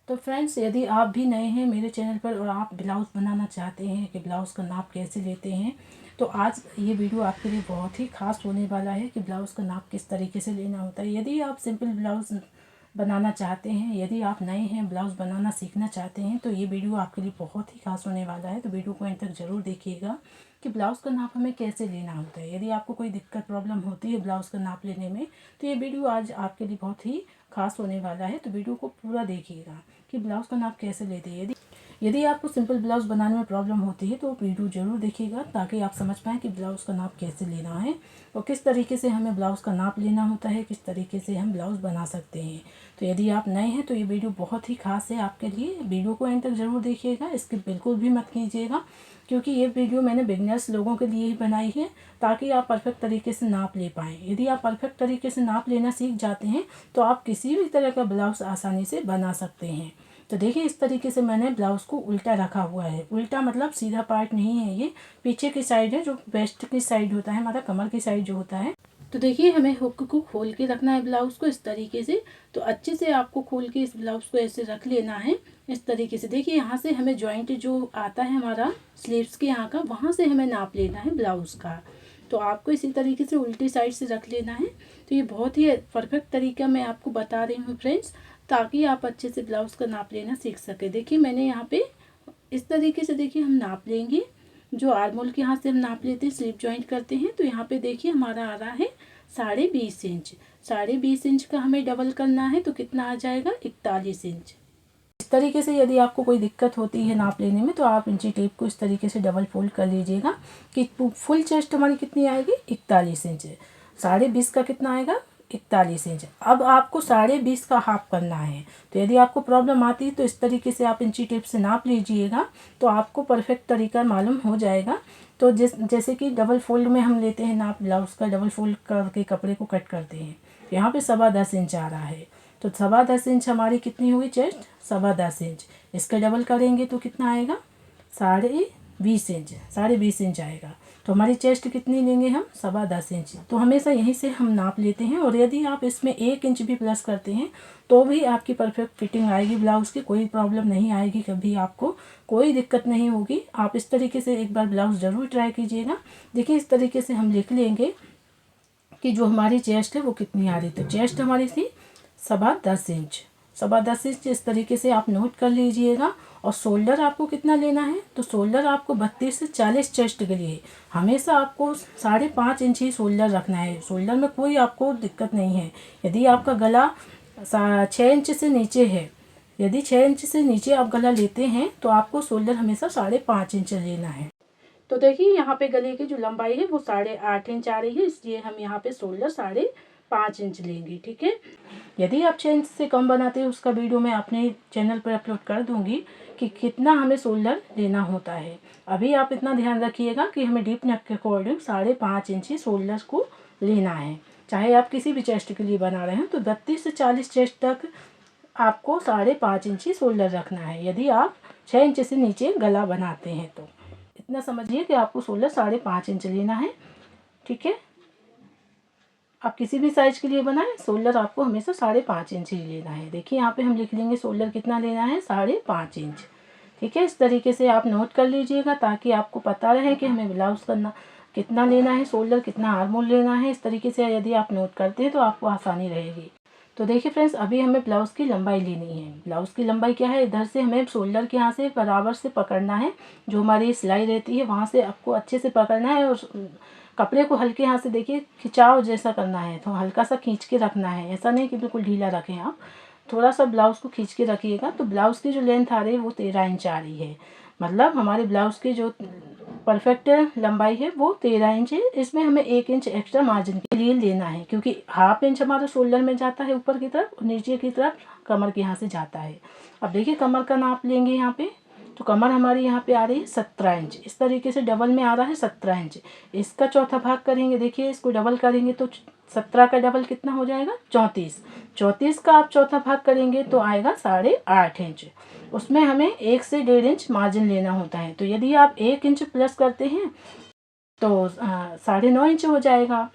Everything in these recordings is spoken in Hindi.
तो फ्रेंड्स, यदि आप भी नए हैं मेरे चैनल पर और आप ब्लाउज़ बनाना चाहते हैं कि ब्लाउज़ का नाप कैसे लेते हैं, तो आज ये वीडियो आपके लिए बहुत ही ख़ास होने वाला है कि ब्लाउज़ का नाप किस तरीके से लेना होता है। यदि आप सिंपल ब्लाउज़ बनाना चाहते हैं, यदि आप नए हैं ब्लाउज़ बनाना सीखना चाहते हैं, तो ये वीडियो आपके लिए बहुत ही ख़ास होने वाला है। तो वीडियो को अंत तक ज़रूर देखिएगा कि ब्लाउज़ का नाप हमें कैसे लेना होता है। यदि आपको कोई दिक्कत प्रॉब्लम होती है ब्लाउज़ का नाप लेने में, तो ये वीडियो आज आपके लिए बहुत ही ख़ास होने वाला है। तो वीडियो को पूरा देखिएगा कि ब्लाउज़ का नाप कैसे लेते हैं। यदि आपको सिंपल ब्लाउज़ बनाने में प्रॉब्लम होती है तो वीडियो ज़रूर देखिएगा ताकि आप समझ पाएँ कि ब्लाउज़ का नाप कैसे लेना है और किस तरीके से हमें ब्लाउज़ का नाप लेना होता है, किस तरीके से हम ब्लाउज़ बना सकते हैं। तो यदि आप नए हैं तो ये वीडियो बहुत ही ख़ास है आपके लिए। वीडियो को एंड तक ज़रूर देखिएगा, स्किप बिल्कुल भी मत कीजिएगा, क्योंकि ये वीडियो मैंने बिगनर्स लोगों के लिए ही बनाई है ताकि आप परफेक्ट तरीके से नाप ले पाएँ। यदि आप परफेक्ट तरीके से नाप लेना सीख जाते हैं तो आप किसी भी तरह का ब्लाउज़ आसानी से बना सकते हैं। तो देखिए, इस तरीके से मैंने ब्लाउज़ को उल्टा रखा हुआ है। उल्टा मतलब सीधा पार्ट नहीं है, ये पीछे की साइड है, जो वेस्ट की साइड होता है, हमारा कमर की साइड जो होता है। तो देखिए, हमें हुक को खोल के रखना है ब्लाउज़ को इस तरीके से। तो अच्छे से आपको खोल के इस ब्लाउज़ को ऐसे रख लेना है इस तरीके से। देखिए, यहाँ से हमें जॉइंट जो आता है हमारा स्लीव्स के यहाँ का, वहाँ से हमें नाप लेना है ब्लाउज़ का। तो आपको इसी तरीके से उल्टी साइड से रख लेना है। तो ये बहुत ही परफेक्ट तरीका मैं आपको बता रही हूँ फ्रेंड्स, ताकि आप अच्छे से ब्लाउज़ का नाप लेना सीख सके। देखिए, मैंने यहाँ पे इस तरीके से देखिए हम नाप लेंगे। जो आर्मोल के यहाँ से हम नाप लेते हैं, स्लीव जॉइंट करते हैं, तो यहाँ पे देखिए हमारा आ रहा है 20.5 इंच। 20.5 इंच का हमें डबल करना है तो कितना आ जाएगा, 41 इंच। इस तरीके से यदि आपको कोई दिक्कत होती है नाप लेने में तो आप इंची टेप को इस तरीके से डबल फोल्ड कर लीजिएगा कि फुल चेस्ट हमारी कितनी आएगी, 41 इंच। 20.5 का कितना आएगा, 41 इंच। अब आपको 20.5 का हाफ करना है। तो यदि आपको प्रॉब्लम आती है तो इस तरीके से आप इंची टेप से नाप लीजिएगा, तो आपको परफेक्ट तरीका मालूम हो जाएगा। तो जैसे कि डबल फोल्ड में हम लेते हैं नाप, ब्लाउज़ का डबल फोल्ड करके कपड़े को कट करते हैं। यहाँ पे 10.25 इंच आ रहा है, तो 10.25 इंच हमारी कितनी हुई चेस्ट, 10.25 इंच। इसका डबल करेंगे तो कितना आएगा, 20.5 इंच। 20.5 इंच आएगा। तो हमारी चेस्ट कितनी लेंगे हम, 10.25 इंच। तो हमेशा यहीं से हम नाप लेते हैं। और यदि आप इसमें 1 इंच भी प्लस करते हैं तो भी आपकी परफेक्ट फिटिंग आएगी ब्लाउज़ की, कोई प्रॉब्लम नहीं आएगी, कभी आपको कोई दिक्कत नहीं होगी। आप इस तरीके से एक बार ब्लाउज़ ज़रूर ट्राई कीजिएगा। देखिए, इस तरीके से हम लिख लेंगे कि जो हमारी चेस्ट है वो कितनी आ रही। तो चेस्ट हमारी थी 10.25 इंच। 10.25 इंच इस तरीके से आप नोट कर लीजिएगा। और शोल्डर आपको कितना लेना है, तो शोल्डर आपको 32 से 40 चेस्ट के लिए हमेशा आपको 5.5 इंच ही शोल्डर रखना है। शोल्डर में कोई आपको दिक्कत नहीं है। यदि आपका गला 6 इंच से नीचे है, यदि 6 इंच से नीचे आप गला लेते हैं तो आपको शोल्डर हमेशा 5.5 इंच लेना है। तो देखिए, यहाँ पे गले की जो लंबाई है वो 8.5 इंच आ रही है, इसलिए हम यहाँ पे शोल्डर 5.5 इंच लेंगे। ठीक है। यदि आप 6 इंच से कम बनाते हैं, उसका वीडियो मैं अपने चैनल पर अपलोड कर दूंगी कि कितना हमें शोल्डर लेना होता है। अभी आप इतना ध्यान रखिएगा कि हमें डीप नेक के अकॉर्डिंग 5.5 इंच ही शोल्डर को लेना है। चाहे आप किसी भी चेस्ट के लिए बना रहे हैं तो 32 से 40 चेस्ट तक आपको 5.5 इंच ही शोल्डर रखना है, यदि आप 6 इंच से नीचे गला बनाते हैं तो। इतना समझिए कि आपको शोल्डर 5.5 इंच लेना है। ठीक है। आप किसी भी साइज के लिए बनाएं, शोल्डर आपको हमेशा 5.5 इंच ही लेना है। देखिए, यहाँ पे हम लिख लेंगे शोल्डर कितना लेना है, 5.5 इंच। ठीक है। इस तरीके से आप नोट कर लीजिएगा ताकि आपको पता रहे कि हमें ब्लाउज़ करना कितना लेना है, शोल्डर कितना आर्मोल लेना है। इस तरीके से यदि आप नोट करते हैं तो आपको आसानी रहेगी। तो देखिए फ्रेंड्स, अभी हमें ब्लाउज़ की लंबाई लेनी है। ब्लाउज़ की लंबाई क्या है, इधर से हमें शोल्डर के यहाँ से बराबर से पकड़ना है। जो हमारी सिलाई रहती है वहाँ से आपको अच्छे से पकड़ना है और कपड़े को हल्के हाथ से देखिए खिंचाव जैसा करना है। तो हल्का सा खींच के रखना है, ऐसा नहीं कि बिल्कुल ढीला रखें आप। थोड़ा सा ब्लाउज़ को खींच के रखिएगा। तो ब्लाउज़ की जो लेंथ आ रही है वो 13 इंच आ रही है। मतलब हमारे ब्लाउज़ की जो परफेक्ट लंबाई है वो 13 इंच है। इसमें हमें 1 इंच एक्स्ट्रा मार्जिन के लिए लेना है, क्योंकि हाफ इंच हमारा शोल्डर में जाता है ऊपर की तरफ और नीचे की तरफ कमर के यहाँ से जाता है। अब देखिए, कमर का नाप लेंगे यहाँ पे। तो कमर हमारी यहाँ पे आ रही है 17 इंच। इस तरीके से डबल में आ रहा है 17 इंच। इसका चौथा भाग करेंगे, देखिए इसको डबल करेंगे तो 17 का डबल कितना हो जाएगा, 34। 34 का आप चौथा भाग करेंगे तो आएगा 8.5 इंच। उसमें हमें 1 से 1.5 इंच मार्जिन लेना होता है। तो यदि आप 1 इंच प्लस करते हैं तो 9.5 इंच हो जाएगा।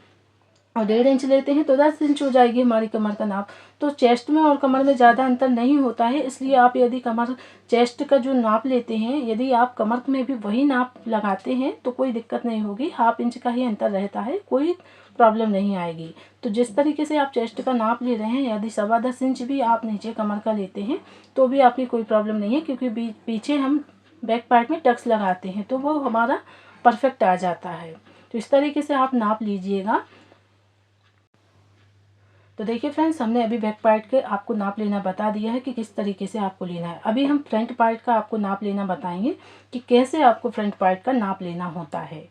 और 1.5 इंच लेते हैं तो 10 इंच हो जाएगी हमारी कमर का नाप। तो चेस्ट में और कमर में ज़्यादा अंतर नहीं होता है, इसलिए आप यदि कमर चेस्ट का जो नाप लेते हैं, यदि आप कमर में भी वही नाप लगाते हैं तो कोई दिक्कत नहीं होगी। 1/2 इंच का ही अंतर रहता है, कोई प्रॉब्लम नहीं आएगी। तो जिस तरीके से आप चेस्ट का नाप ले रहे हैं, यदि 10.25 इंच भी आप नीचे कमर का लेते हैं तो भी आपकी कोई प्रॉब्लम नहीं है, क्योंकि पीछे हम बैक पार्ट में टक्स लगाते हैं तो वो हमारा परफेक्ट आ जाता है। तो इस तरीके से आप नाप लीजिएगा। तो देखिए फ्रेंड्स, हमने अभी बैक पार्ट के आपको नाप लेना बता दिया है कि किस तरीके से आपको लेना है। अभी हम फ्रंट पार्ट का आपको नाप लेना बताएंगे कि कैसे आपको फ्रंट पार्ट का नाप लेना होता है।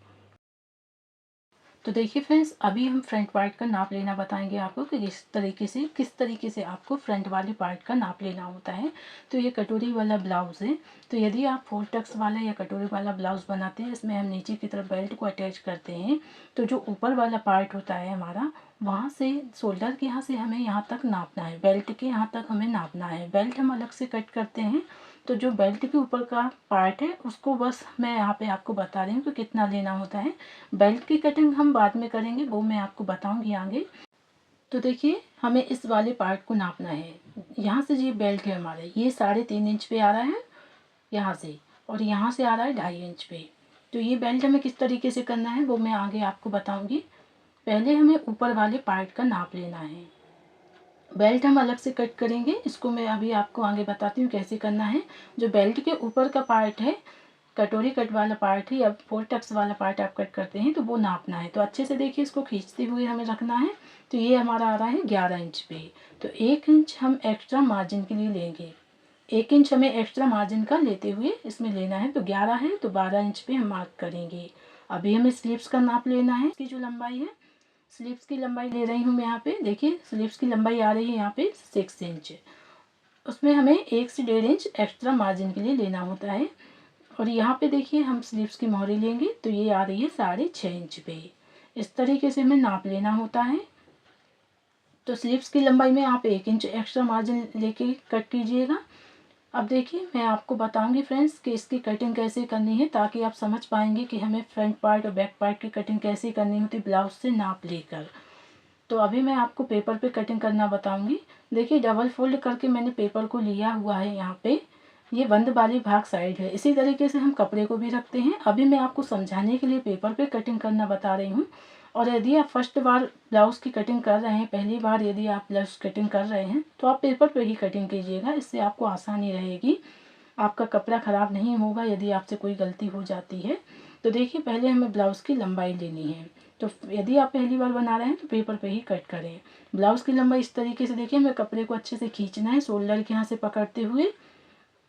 तो देखिए फ्रेंड्स, अभी हम फ्रंट पार्ट का नाप लेना बताएंगे आपको कि किस तरीके से आपको फ्रंट वाले पार्ट का नाप लेना होता है। तो ये कटोरी वाला ब्लाउज़ है। तो यदि आप 4 टक्स वाला या कटोरी वाला ब्लाउज़ बनाते हैं, इसमें हम नीचे की तरफ बेल्ट को अटैच करते हैं। तो जो ऊपर वाला पार्ट होता है हमारा, वहाँ से शोल्डर के यहाँ से हमें यहाँ तक नापना है, बेल्ट के यहाँ तक हमें नापना है। बेल्ट हम अलग से कट करते हैं। तो जो बेल्ट के ऊपर का पार्ट है उसको बस मैं यहाँ पे आपको बता रही हूँ कि कितना लेना होता है। बेल्ट की कटिंग हम बाद में करेंगे, वो मैं आपको बताऊँगी आगे। तो देखिए, हमें इस वाले पार्ट को नापना है। यहाँ से ये बेल्ट है हमारा, ये 3.5 इंच पे आ रहा है यहाँ से, और यहाँ से आ रहा है 2.5 इंच पे। तो ये बेल्ट हमें किस तरीके से करना है वो मैं आगे आपको बताऊँगी। पहले हमें ऊपर वाले पार्ट का नाप लेना है। बेल्ट हम अलग से कट करेंगे, इसको मैं अभी आपको आगे बताती हूँ कैसे करना है। जो बेल्ट के ऊपर का पार्ट है, कटोरी कट वाला पार्ट है या 4 टक्स वाला पार्ट आप कट करते हैं, तो वो नापना है। तो अच्छे से देखिए, इसको खींचते हुए हमें रखना है। तो ये हमारा आ रहा है 11 इंच पे। तो 1 इंच हम एक्स्ट्रा मार्जिन के लिए लेंगे। 1 इंच हमें एक्स्ट्रा मार्जिन का लेते हुए इसमें लेना है। तो 11 है तो 12 इंच पे हम मार्क करेंगे। अभी हमें स्लीव्स का नाप लेना है। इसकी जो लंबाई है, स्लीव्स की लंबाई ले रही हूँ मैं यहाँ पे। देखिए, स्लीव्स की लंबाई आ रही है यहाँ पे 6 इंच। उसमें हमें 1 से 1.5 इंच एक्स्ट्रा मार्जिन के लिए लेना होता है। और यहाँ पे देखिए, हम स्लीव्स की मोहरी लेंगे तो ये आ रही है 6.5 इंच पे। इस तरीके से हमें नाप लेना होता है। तो स्लीव्स की लंबाई में आप 1 इंच एक्स्ट्रा मार्जिन लेके कट कीजिएगा। अब देखिए, मैं आपको बताऊंगी फ्रेंड्स कि इसकी कटिंग कैसे करनी है, ताकि आप समझ पाएंगे कि हमें फ्रंट पार्ट और बैक पार्ट की कटिंग कैसे करनी होती है ब्लाउज से नाप लेकर। तो अभी मैं आपको पेपर पे कटिंग करना बताऊंगी। देखिए, डबल फोल्ड करके मैंने पेपर को लिया हुआ है। यहाँ पे ये बंद वाली भाग साइड है। इसी तरीके से हम कपड़े को भी रखते हैं। अभी मैं आपको समझाने के लिए पेपर पे कटिंग करना बता रही हूँ। और यदि आप फर्स्ट बार ब्लाउज़ की कटिंग कर रहे हैं, पहली बार यदि आप ब्लाउज कटिंग कर रहे हैं, तो आप पेपर पे ही कटिंग कीजिएगा। इससे आपको आसानी रहेगी, आपका कपड़ा ख़राब नहीं होगा यदि आपसे कोई गलती हो जाती है। तो देखिए, पहले हमें ब्लाउज़ की लंबाई लेनी है। तो यदि आप पहली बार बना रहे हैं तो पेपर पे ही कट करें। ब्लाउज़ की लंबाई इस तरीके से, देखिए, हमें कपड़े को अच्छे से खींचना है, शोल्डर के यहाँ से पकड़ते हुए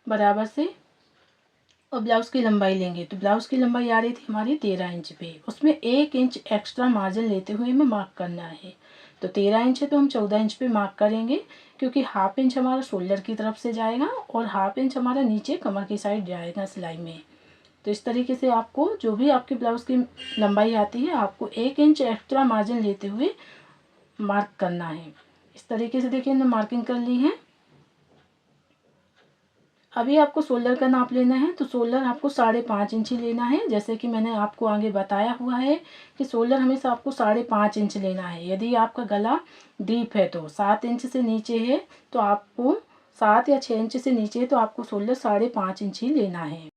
बराबर से, और ब्लाउज़ की लंबाई लेंगे। तो ब्लाउज़ की लंबाई आ रही थी हमारी 13 इंच पे। उसमें 1 इंच एक्स्ट्रा मार्जिन लेते हुए हमें मार्क करना है। तो 13 इंच है तो हम 14 इंच पे मार्क करेंगे, क्योंकि 1/2 इंच हमारा शोल्डर की तरफ से जाएगा और 1/2 इंच हमारा नीचे कमर की साइड जाएगा सिलाई में। तो इस तरीके से आपको जो भी आपके ब्लाउज़ की लंबाई आती है, आपको 1 इंच एक्स्ट्रा मार्जिन लेते हुए मार्क करना है। इस तरीके से देखिए, हमने मार्किंग कर ली है। अभी आपको शोल्डर का नाप लेना है। तो शोल्डर आपको 5.5 इंच ही लेना है। जैसे कि मैंने आपको आगे बताया हुआ है कि शोल्डर हमेशा आपको 5.5 इंच लेना है। यदि आपका गला डीप है तो 7 इंच से नीचे है तो आपको 7 या 6 इंच से नीचे है तो आपको शोल्डर 5.5 इंच ही लेना है।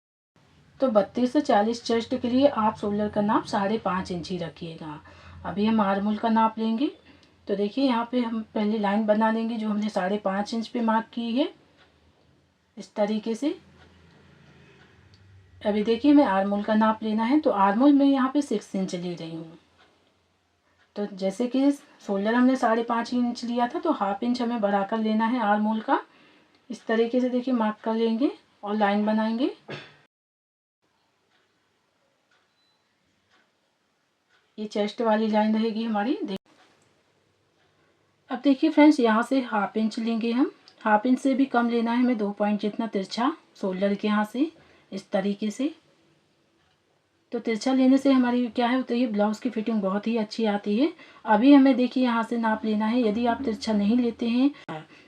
तो 32 से 40 चेस्ट के लिए आप शोल्डर का नाप 5.5 इंच ही रखिएगा। अभी हम आर्मोल का नाप लेंगे। तो देखिए, यहाँ पे हम पहले लाइन बना लेंगे जो हमने 5.5 इंच पे मार्क की है, इस तरीके से। अभी देखिए, मैं आर्मोल का नाप लेना है। तो आर्मोल में यहाँ पे 6 इंच ले रही हूँ। तो जैसे कि शोल्डर हमने 5.5 इंच लिया था, तो 1/2 इंच हमें बढ़ाकर लेना है आर्मोल का। इस तरीके से देखिए मार्क कर लेंगे और लाइन बनाएंगे। ये चेस्ट वाली लाइन रहेगी हमारी। अब देखिए फ्रेंड्स, यहाँ से 1/2 इंच लेंगे हम। 1/2 इंच से भी कम लेना है हमें, 2 पॉइंट जितना तिरछा शोल्डर के यहाँ से, इस तरीके से। तो तिरछा लेने से हमारी क्या है होता है, ब्लाउज़ की फिटिंग बहुत ही अच्छी आती है। अभी हमें देखिए यहाँ से नाप लेना है। यदि आप तिरछा नहीं लेते हैं,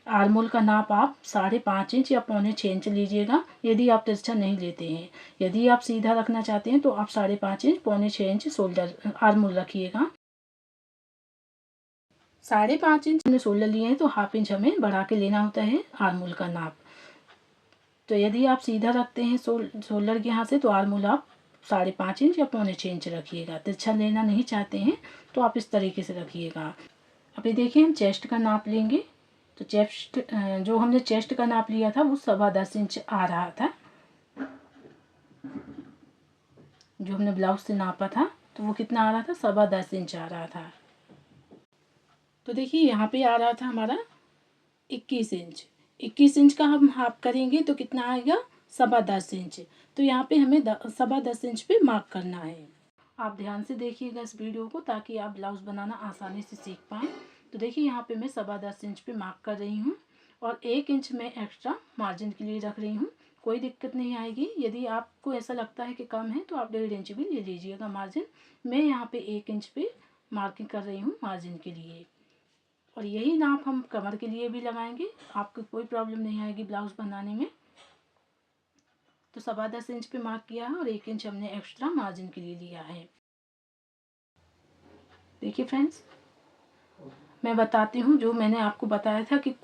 आर्मोल का नाप आप 5.5 इंच या 5.25 इंच लीजिएगा, यदि आप तिरछा नहीं लेते हैं। यदि आप सीधा रखना चाहते हैं तो आप 5.5 इंच 5.25 इंच शोल्डर आर्मोल रखिएगा। 5.5 इंच हमने शोल्डर लिए हैं तो 1/2 इंच हमें बढ़ा के लेना होता है आर्म होल का नाप। तो यदि आप सीधा रखते हैं शोल्डर के यहाँ से तो आर्म होल आप 5.5 इंच या 6.25 इंच रखिएगा। तिरछा लेना नहीं चाहते हैं तो आप इस तरीके से रखिएगा। अभी देखिए हम चेस्ट का नाप लेंगे। तो चेस्ट जो हमने चेस्ट का नाप लिया था वो 10.25 इंच आ रहा था, जो हमने ब्लाउज से नापा था तो वो कितना आ रहा था, 10.25 इंच आ रहा था। तो देखिए यहाँ पे आ रहा था हमारा 21 इंच। 21 इंच का हम हाफ करेंगे तो कितना आएगा, 10.25 इंच। तो यहाँ पे हमें 10.25 इंच पे मार्क करना है। आप ध्यान से देखिएगा इस वीडियो को ताकि आप ब्लाउज बनाना आसानी से सीख पाएँ। तो देखिए यहाँ पे मैं 10.25 इंच पे मार्क कर रही हूँ और 1 इंच मैं एक्स्ट्रा मार्जिन के लिए रख रही हूँ। कोई दिक्कत नहीं आएगी। यदि आपको ऐसा लगता है कि कम है तो आप 1.5 इंच भी ले लीजिएगा मार्जिन। मैं यहाँ पे 1 इंच पे मार्किंग कर रही हूँ मार्जिन के लिए। और यही नाप हम कमर के लिए भी लगाएंगे, आपको कोई प्रॉब्लम नहीं आएगी ब्लाउज बनाने में। तो 10.25 इंच पे मार्क किया है और 1 इंच हमने एक्स्ट्रा मार्जिन के लिए लिया है। देखिए फ्रेंड्स, मैं बताती हूँ जो मैंने आपको बताया था कि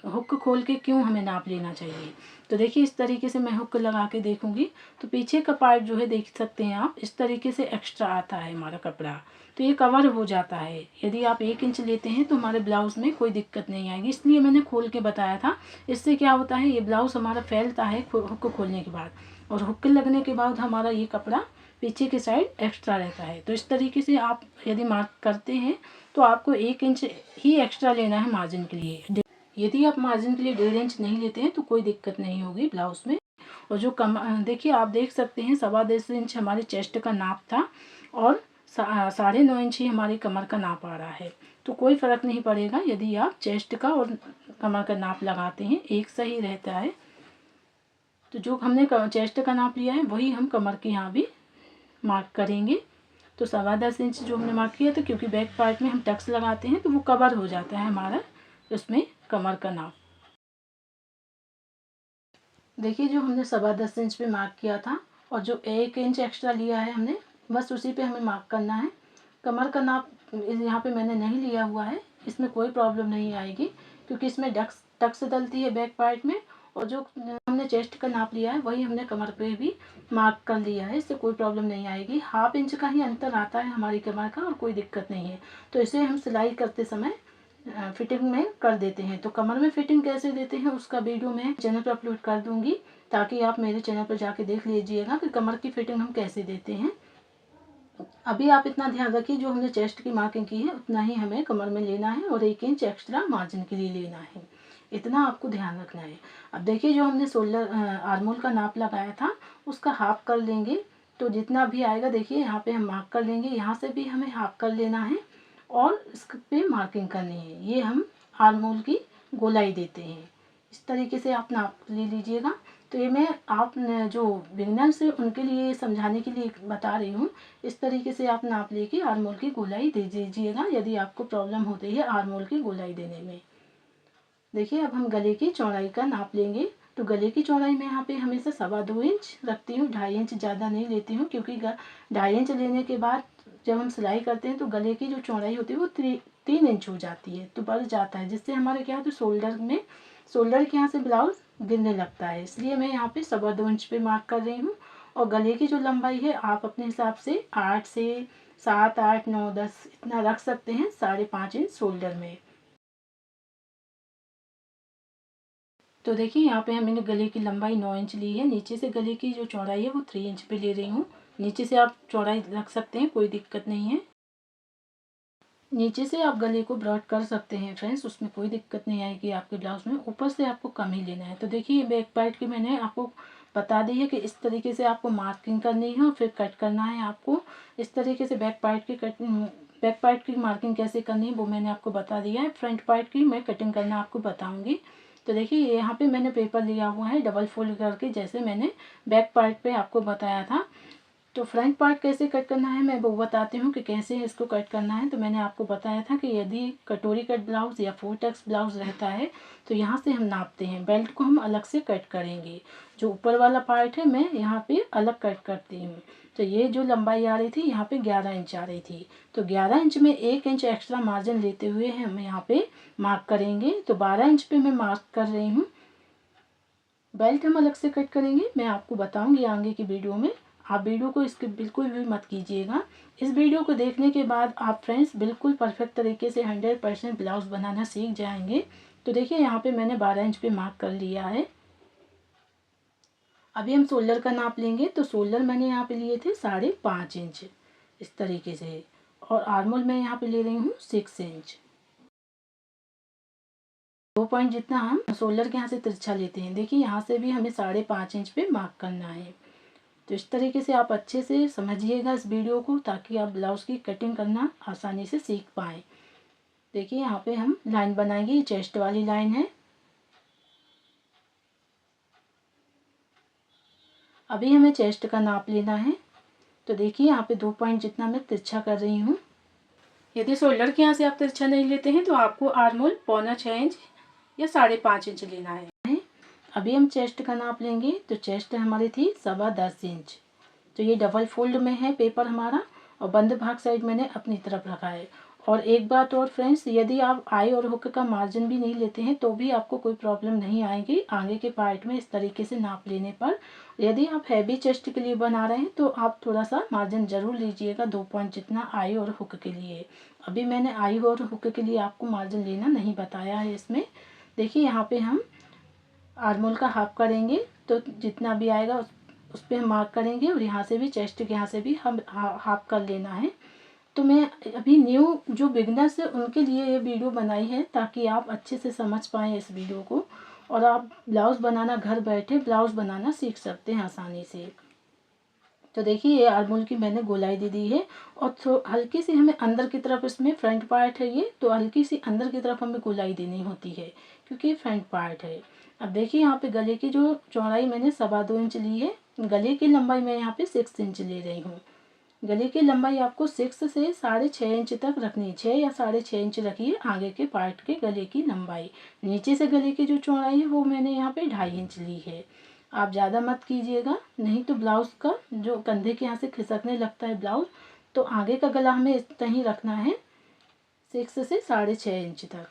हुक खोल के क्यों हमें नाप लेना चाहिए। तो देखिए इस तरीके से मैं हुक लगा के देखूंगी तो पीछे का पार्ट जो है देख सकते हैं आप, इस तरीके से एक्स्ट्रा आता है हमारा कपड़ा, तो ये कवर हो जाता है। यदि आप 1 इंच लेते हैं तो हमारे ब्लाउज में कोई दिक्कत नहीं आएगी, इसलिए मैंने खोल के बताया था। इससे क्या होता है, ये ब्लाउज हमारा फैलता है हुक खोलने के बाद, और हुक लगने के बाद हमारा ये कपड़ा पीछे की साइड एक्स्ट्रा रहता है। तो इस तरीके से आप यदि मार्क करते हैं तो आपको 1 इंच ही एक्स्ट्रा लेना है मार्जिन के लिए। यदि आप मार्जिन के लिए 1.5 इंच नहीं लेते हैं तो कोई दिक्कत नहीं होगी ब्लाउज में। और जो देखिए आप देख सकते हैं 10.25 इंच हमारे चेस्ट का नाप था और 9.5 इंच ही हमारी कमर का नाप आ रहा है। तो कोई फ़र्क नहीं पड़ेगा यदि आप चेस्ट का और कमर का नाप लगाते हैं, एक सही रहता है। तो जो हमने चेस्ट का नाप लिया है वही हम कमर के यहाँ भी मार्क करेंगे। तो 10.25 इंच जो हमने मार्क किया था, क्योंकि बैक पार्ट में हम टक्स लगाते हैं तो वो कवर हो जाता है हमारा उसमें कमर का नाप। देखिए जो हमने 10.25 इंच पे मार्क किया था और जो 1 इंच एक्स्ट्रा लिया है हमने, बस उसी पे हमें मार्क करना है। कमर का नाप यहाँ पे मैंने नहीं लिया हुआ है, इसमें कोई प्रॉब्लम नहीं आएगी क्योंकि इसमें टक्स डलती है बैक पार्ट में। और जो हमने चेस्ट का नाप लिया है वही हमने कमर पे भी मार्क कर लिया है, इससे कोई प्रॉब्लम नहीं आएगी। 1/2 इंच का ही अंतर आता है हमारी कमर का और कोई दिक्कत नहीं है। तो इसे हम सिलाई करते समय फिटिंग में कर देते हैं। तो कमर में फिटिंग कैसे देते हैं उसका वीडियो मैं चैनल पर अपलोड कर दूंगी, ताकि आप मेरे चैनल पर जाके देख लीजिएगा कि कमर की फिटिंग हम कैसे देते हैं। अभी आप इतना ध्यान रखिए, जो हमने चेस्ट की मार्किंग की है उतना ही हमें कमर में लेना है और 1 इंच एक्स्ट्रा मार्जिन के लिए लेना है, इतना आपको ध्यान रखना है। अब देखिए जो हमने शोल्डर आर्म होल का नाप लगाया था उसका हाफ कर लेंगे। तो जितना भी आएगा देखिए यहाँ पे हम मार्क कर लेंगे, यहाँ से भी हमें हाफ कर लेना है और इस पे मार्किंग करनी है। ये हम आर्म होल की गोलाई देते हैं, इस तरीके से आप नाप ले लीजिएगा। तो ये मैं आप जो बिगिनर्स है उनके लिए समझाने के लिए बता रही हूँ। इस तरीके से आप नाप लेके आर्म होल की गोलाई दे दीजिएगा यदि आपको प्रॉब्लम होती है आर्म होल की गोलाई देने में। देखिए अब हम गले की चौड़ाई का नाप लेंगे। तो गले की चौड़ाई में यहाँ पे हमेशा 2.25 इंच रखती हूँ, 2.5 इंच ज़्यादा नहीं लेती हूँ, क्योंकि 2.5 इंच लेने के बाद जब हम सिलाई करते हैं तो गले की जो चौड़ाई होती है वो 3 इंच हो जाती है, तो बढ़ जाता है, जिससे हमारे क्या होता है शोल्डर के यहाँ से ब्लाउज गिरने लगता है। इसलिए मैं यहाँ पे 2.25 इंच पे मार्क कर रही हूँ। और गले की जो लंबाई है आप अपने हिसाब से 8 से 7, 8, 9, 10 इतना रख सकते हैं 5.5 इंच शोल्डर में। तो देखिए यहाँ पे मैंने गले की लंबाई 9 इंच ली है। नीचे से गले की जो चौड़ाई है वो 3 इंच पे ले रही हूँ। नीचे से आप चौड़ाई रख सकते हैं, कोई दिक्कत नहीं है। नीचे से आप गले को ब्रॉड कर सकते हैं फ्रेंड्स, उसमें कोई दिक्कत नहीं आएगी आपके ब्लाउज में। ऊपर से आपको कम ही लेना है। तो देखिए बैक पार्ट की मैंने आपको बता दी है कि इस तरीके से आपको मार्किंग करनी है और फिर कट करना है आपको। इस तरीके से बैक पार्ट की मार्किंग कैसे करनी है वो मैंने आपको बता दिया है। फ्रंट पार्ट की मैं कटिंग करना आपको बताऊँगी। तो देखिए यहाँ पे मैंने पेपर लिया हुआ है डबल फोल्ड करके, जैसे मैंने बैक पार्ट पे आपको बताया था। तो फ्रंट पार्ट कैसे कट करना है मैं वो बताती हूँ कि कैसे इसको कट करना है। तो मैंने आपको बताया था कि यदि कटोरी कट ब्लाउज़ या 4 टक्स ब्लाउज़ रहता है तो यहाँ से हम नापते हैं, बेल्ट को हम अलग से कट करेंगे। जो ऊपर वाला पार्ट है मैं यहाँ पे अलग कट करती हूँ। तो ये जो लंबाई आ रही थी यहाँ पे 11 इंच आ रही थी, तो 11 इंच में 1 इंच एक्स्ट्रा मार्जिन लेते हुए हम यहाँ पे मार्क करेंगे। तो 12 इंच पे मैं मार्क कर रही हूँ। बेल्ट हम अलग से कट करेंगे, मैं आपको बताऊंगी आगे की वीडियो में। आप वीडियो को इसके बिल्कुल भी मत कीजिएगा। इस वीडियो को देखने के बाद आप फ्रेंड्स बिल्कुल परफेक्ट तरीके से 100% ब्लाउज बनाना सीख जाएंगे। तो देखिए यहाँ पे मैंने 12 इंच पे मार्क कर लिया है। अभी हम शोल्डर का नाप लेंगे। तो शोल्डर मैंने यहाँ पे लिए थे 5.5 इंच इस तरीके से, और आर्मोल मैं यहाँ पे ले रही हूँ 6 इंच। 2 पॉइंट जितना हम शोल्डर के यहाँ से तिरछा लेते हैं। देखिए यहाँ से भी हमें 5.5 इंच पे मार्क करना है। तो इस तरीके से आप अच्छे से समझिएगा इस वीडियो को, ताकि आप ब्लाउज़ की कटिंग करना आसानी से सीख पाएँ। देखिए यहाँ पे हम लाइन बनाएंगे, ये चेस्ट वाली लाइन है। अभी हमें चेस्ट का नाप लेना है। तो देखिए यहाँ पे 2 पॉइंट जितना मैं तिरछा कर रही हूँ। यदि शोल्डर के यहाँ से आप तिरछा नहीं लेते हैं तो आपको आर्मोल 4.25 इंच या 5.5 इंच लेना है। अभी हम चेस्ट का नाप लेंगे। तो चेस्ट हमारी थी 10.25 इंच। तो ये डबल फोल्ड में है पेपर हमारा, और बंद भाग साइड मैंने अपनी तरफ रखा है। और एक बात और फ्रेंड्स, यदि आप आई और हुक का मार्जिन भी नहीं लेते हैं तो भी आपको कोई प्रॉब्लम नहीं आएगी आगे के पार्ट में इस तरीके से नाप लेने पर। यदि आप हैवी चेस्ट के लिए बना रहे हैं तो आप थोड़ा सा मार्जिन ज़रूर लीजिएगा, 2 पॉइंट जितना आई और हुक के लिए। अभी मैंने आई और हुक के लिए आपको मार्जिन लेना नहीं बताया है इसमें। देखिए यहाँ पे हम आर्मोल का हाफ करेंगे, तो जितना भी आएगा उस पर हम मार्क करेंगे, और यहाँ से भी चेस्ट के यहाँ से भी हम हाफ कर लेना है। तो मैं अभी न्यू जो बिगनर्स है उनके लिए ये वीडियो बनाई है, ताकि आप अच्छे से समझ पाएँ इस वीडियो को, और आप ब्लाउज़ बनाना घर बैठे ब्लाउज़ बनाना सीख सकते हैं आसानी से। तो देखिए ये आर्मोल की मैंने गोलाई दे दी है, और हल्की सी हमें अंदर की तरफ, इसमें फ्रंट पार्ट है ये, तो हल्की सी अंदर की तरफ हमें गोलाई देनी होती है क्योंकि ये फ्रंट पार्ट है। अब देखिए यहाँ पे गले की जो चौड़ाई मैंने 2.25 इंच ली है, गले की लंबाई मैं यहाँ पे 6 इंच ले रही हूँ। गले की लंबाई आपको 6 से 6.5 इंच तक रखनी है। 6 या 6.5 इंच रखिए आगे के पार्ट के गले की लंबाई। नीचे से गले की जो चौड़ाई है वो मैंने यहाँ पे 2.5 इंच ली है। आप ज़्यादा मत कीजिएगा, नहीं तो ब्लाउज़ का जो कंधे के यहाँ से खिसकने लगता है ब्लाउज़, तो आगे का गला हमें इतना ही रखना है, 6 से 6.5 इंच तक।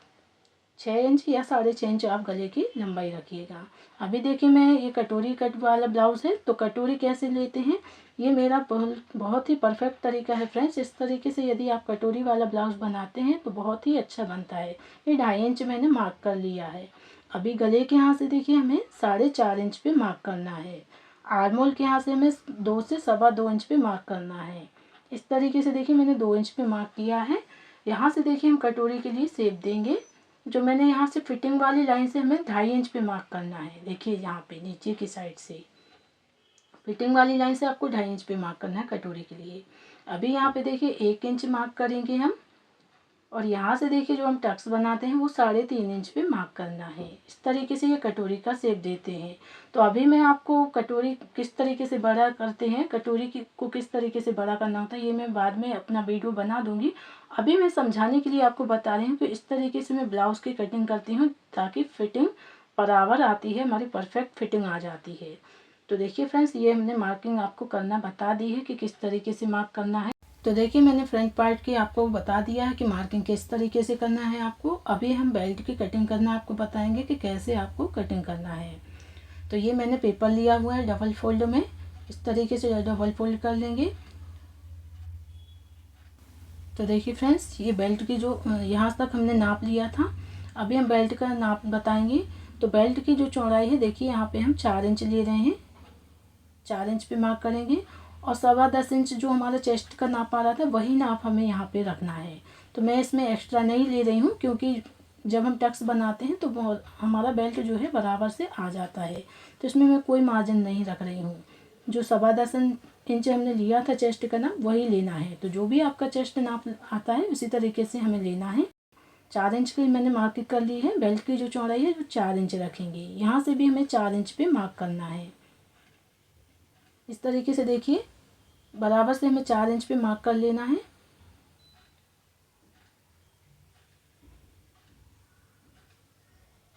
6 इंच या 6.5 इंच आप गले की लंबाई रखिएगा। अभी देखिए मैं ये कटोरी कट वाला ब्लाउज़ है, तो कटोरी कैसे लेते हैं ये मेरा बहुत ही परफेक्ट तरीका है फ्रेंड्स। इस तरीके से यदि आप कटोरी वाला ब्लाउज़ बनाते हैं तो बहुत ही अच्छा बनता है। ये 2.5 इंच मैंने मार्क कर लिया है। अभी गले के यहाँ से देखिए हमें 4.5 इंच पे मार्क करना है। आर्मोल के यहाँ से हमें 2 से 2.25 इंच पे मार्क करना है। इस तरीके से देखिए मैंने 2 इंच पे मार्क किया है। यहाँ से देखिए हम कटोरी के लिए शेप देंगे। जो मैंने यहाँ से फिटिंग वाली लाइन से हमें 2.5 इंच पे मार्क करना है। देखिए यहाँ पे नीचे की साइड से फिटिंग वाली लाइन से आपको 2.5 इंच पे मार्क करना है कटोरी के लिए। अभी यहाँ पे देखिए 1 इंच मार्क करेंगे हम, और यहाँ से देखिए जो हम टक्स बनाते हैं वो 3.5 इंच पे मार्क करना है। इस तरीके से ये कटोरी का शेप देते हैं। तो अभी मैं आपको कटोरी किस तरीके से बड़ा करते हैं, कटोरी को किस तरीके से बड़ा करना होता है, ये मैं बाद में अपना वीडियो बना दूंगी। अभी मैं समझाने के लिए आपको बता रही हूँ कि इस तरीके से मैं ब्लाउज़ की कटिंग करती हूँ, ताकि फिटिंग बराबर आती है, हमारी परफेक्ट फिटिंग आ जाती है। तो देखिए फ्रेंड्स, ये हमने मार्किंग आपको करना बता दी है कि किस तरीके से मार्क करना है। तो देखिए मैंने फ्रंट पार्ट की आपको बता दिया है कि मार्किंग किस तरीके से करना है आपको। अभी हम बेल्ट की कटिंग करना आपको बताएंगे कि कैसे आपको कटिंग करना है। तो ये मैंने पेपर लिया हुआ है डबल फोल्ड में, इस तरीके से डबल फोल्ड कर लेंगे। तो देखिए फ्रेंड्स, ये बेल्ट की जो यहाँ तक हमने नाप लिया था, अभी हम बेल्ट का नाप बताएंगे। तो बेल्ट की जो चौड़ाई है देखिए यहाँ पे हम 4 इंच ले रहे हैं, 4 इंच पे मार्क करेंगे, और 10.25 इंच जो हमारा चेस्ट का नाप आ रहा था वही नाप हमें यहाँ पे रखना है। तो मैं इसमें एक्स्ट्रा नहीं ले रही हूँ, क्योंकि जब हम टक्स बनाते हैं तो हमारा बेल्ट जो है बराबर से आ जाता है, तो इसमें मैं कोई मार्जिन नहीं रख रही हूँ। जो 10.25 इंच हमने लिया था चेस्ट का नाप वही लेना है। तो जो भी आपका चेस्ट नाप आता है उसी तरीके से हमें लेना है। 4 इंच की मैंने मार्किंग कर ली है। बेल्ट की जो चौड़ाई है वो 4 इंच रखेंगे, यहाँ से भी हमें 4 इंच पे मार्क करना है। इस तरीके से देखिए बराबर से हमें 4 इंच पे मार्क कर लेना है।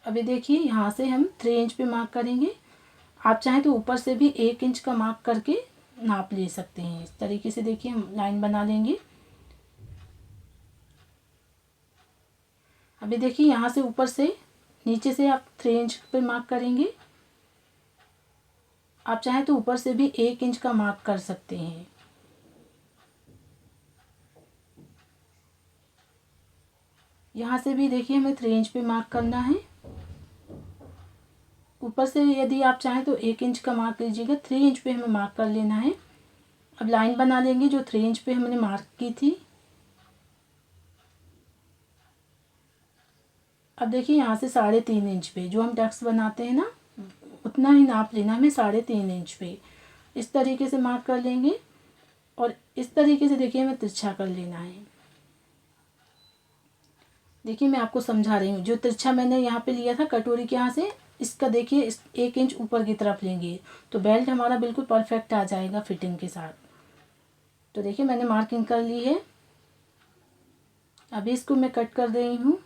अभी देखिए यहाँ से हम 3 इंच पे मार्क करेंगे। आप चाहें तो ऊपर से भी 1 इंच का मार्क करके नाप ले सकते हैं। इस तरीके से देखिए हम लाइन बना लेंगे। अभी देखिए यहाँ से ऊपर से नीचे से आप 3 इंच पे मार्क करेंगे। आप चाहें तो ऊपर से भी 1 इंच का मार्क कर सकते हैं। यहाँ से भी देखिए हमें 3 इंच पे मार्क करना है। ऊपर से यदि आप चाहें तो 1 इंच का मार्क लीजिएगा। 3 इंच पे हमें मार्क कर लेना है। अब लाइन बना लेंगे जो 3 इंच पे हमने मार्क की थी। अब देखिए यहाँ से 3.5 इंच पे जो हम टक्स बनाते हैं ना, उतना ही नाप लेना हमें 3.5 इंच पे। इस तरीके से मार्क कर लेंगे और इस तरीके से देखिए हमें तिरछा कर लेना है। देखिए मैं आपको समझा रही हूँ। जो तिरछा मैंने यहाँ पे लिया था कटोरी के यहाँ से, इसका देखिए इस 1 इंच ऊपर की तरफ लेंगे तो बेल्ट हमारा बिल्कुल परफेक्ट आ जाएगा फिटिंग के साथ। तो देखिए मैंने मार्किंग कर ली है। अभी इसको मैं कट कर रही हूँ।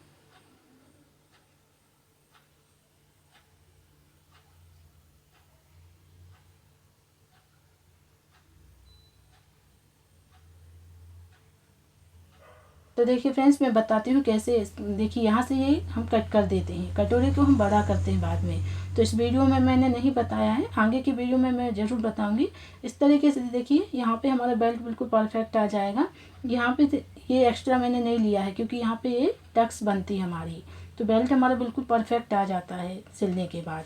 तो देखिए फ्रेंड्स मैं बताती हूँ कैसे। देखिए यहाँ से ये हम कट कर देते हैं, कटोरी को हम बड़ा करते हैं बाद में। तो इस वीडियो में मैंने नहीं बताया है, आगे की वीडियो में मैं ज़रूर बताऊँगी। इस तरीके से देखिए यहाँ पे हमारा बेल्ट बिल्कुल परफेक्ट आ जाएगा। यहाँ पे ये एक्स्ट्रा मैंने नहीं लिया है क्योंकि यहाँ पे ये टक्स बनती है हमारी, तो बेल्ट हमारा बिल्कुल परफेक्ट आ जाता है सिलने के बाद।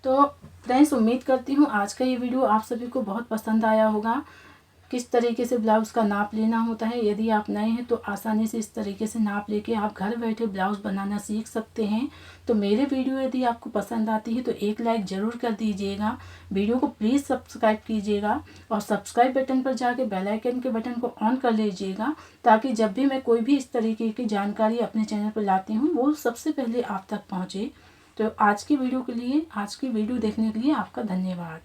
तो फ्रेंड्स उम्मीद करती हूँ आज का ये वीडियो आप सभी को बहुत पसंद आया होगा। किस तरीके से ब्लाउज़ का नाप लेना होता है। यदि आप नए हैं तो आसानी से इस तरीके से नाप लेके आप घर बैठे ब्लाउज़ बनाना सीख सकते हैं। तो मेरे वीडियो यदि आपको पसंद आती है तो एक लाइक ज़रूर कर दीजिएगा। वीडियो को प्लीज़ सब्सक्राइब कीजिएगा और सब्सक्राइब बटन पर जाके बेल आइकन के बटन को ऑन कर लीजिएगा, ताकि जब भी मैं कोई भी इस तरीके की जानकारी अपने चैनल पर लाती हूँ वो सबसे पहले आप तक पहुँचे। तो आज की वीडियो देखने के लिए आपका धन्यवाद।